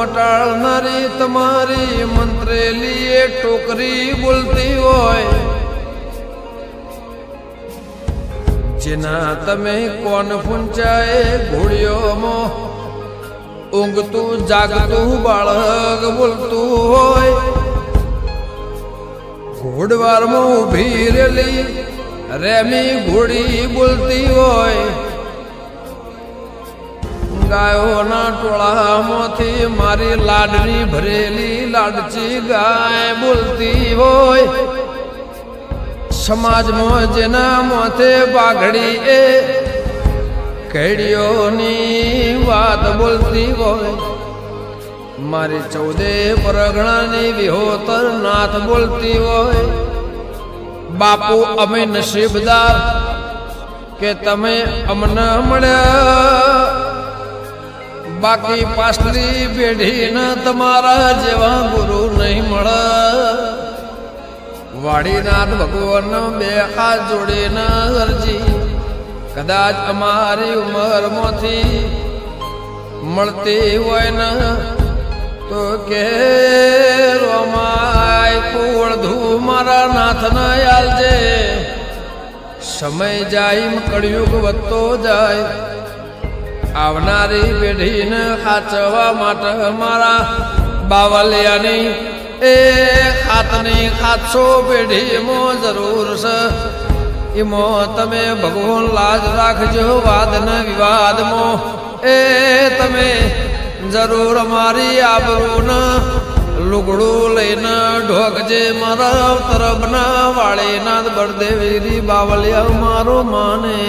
મટાળનારી તમારી મંત્રેલી એ ટોકરી બોલતી હોય, જેના તમે કોણ ફૂંચાએ ઘોડીઓમાં ઊંઘતું જાગતું બાળક બોલતું હોય, ઘોડવારમાં ઊભી રેલી રેમી ઘોડી બોલતી હોય, ગાયોના ટોળામાંથી મારી લાડની ભરેલી લાડચી ગાય બોલતી હોય, સમાજમાં જેના માથે પાઘડી એ કેડીઓની વાત બોલતી હોય, મારી 14 પરગણાની વિહોતર નાથ બોલતી હોય, બાપુ અમે નસીબદાર કે તમે અમને મળ્યા, બાકી પાછલી પેઢીને તમારા જેવા ગુરુ નહીં મળે. વાડીનાથ ભગવાન 2 હાથ જોડીને અરજી, કદાચ અમારી ઉંમરમાંથી મળતી હોય ને તો કે રોમાય કુળધું મારા નાથને આલજે. સમય જાય કળિયુગ વધતો જાય, આવનારી પેઢીને સાચવવા માટે મારા બાવલિયાની એ હાથની 700 પેઢીમાં જરૂર છે. એમાં તમે ભગવાન લાજ રાખજો, વાદ ને વિવાદમાં એ તમે જરૂર અમારી આબરૂને લુગડું લઈને ઢોકજે. મારા તરફના વાળીનાથ બળદેવી બાવલિયા મારો માને.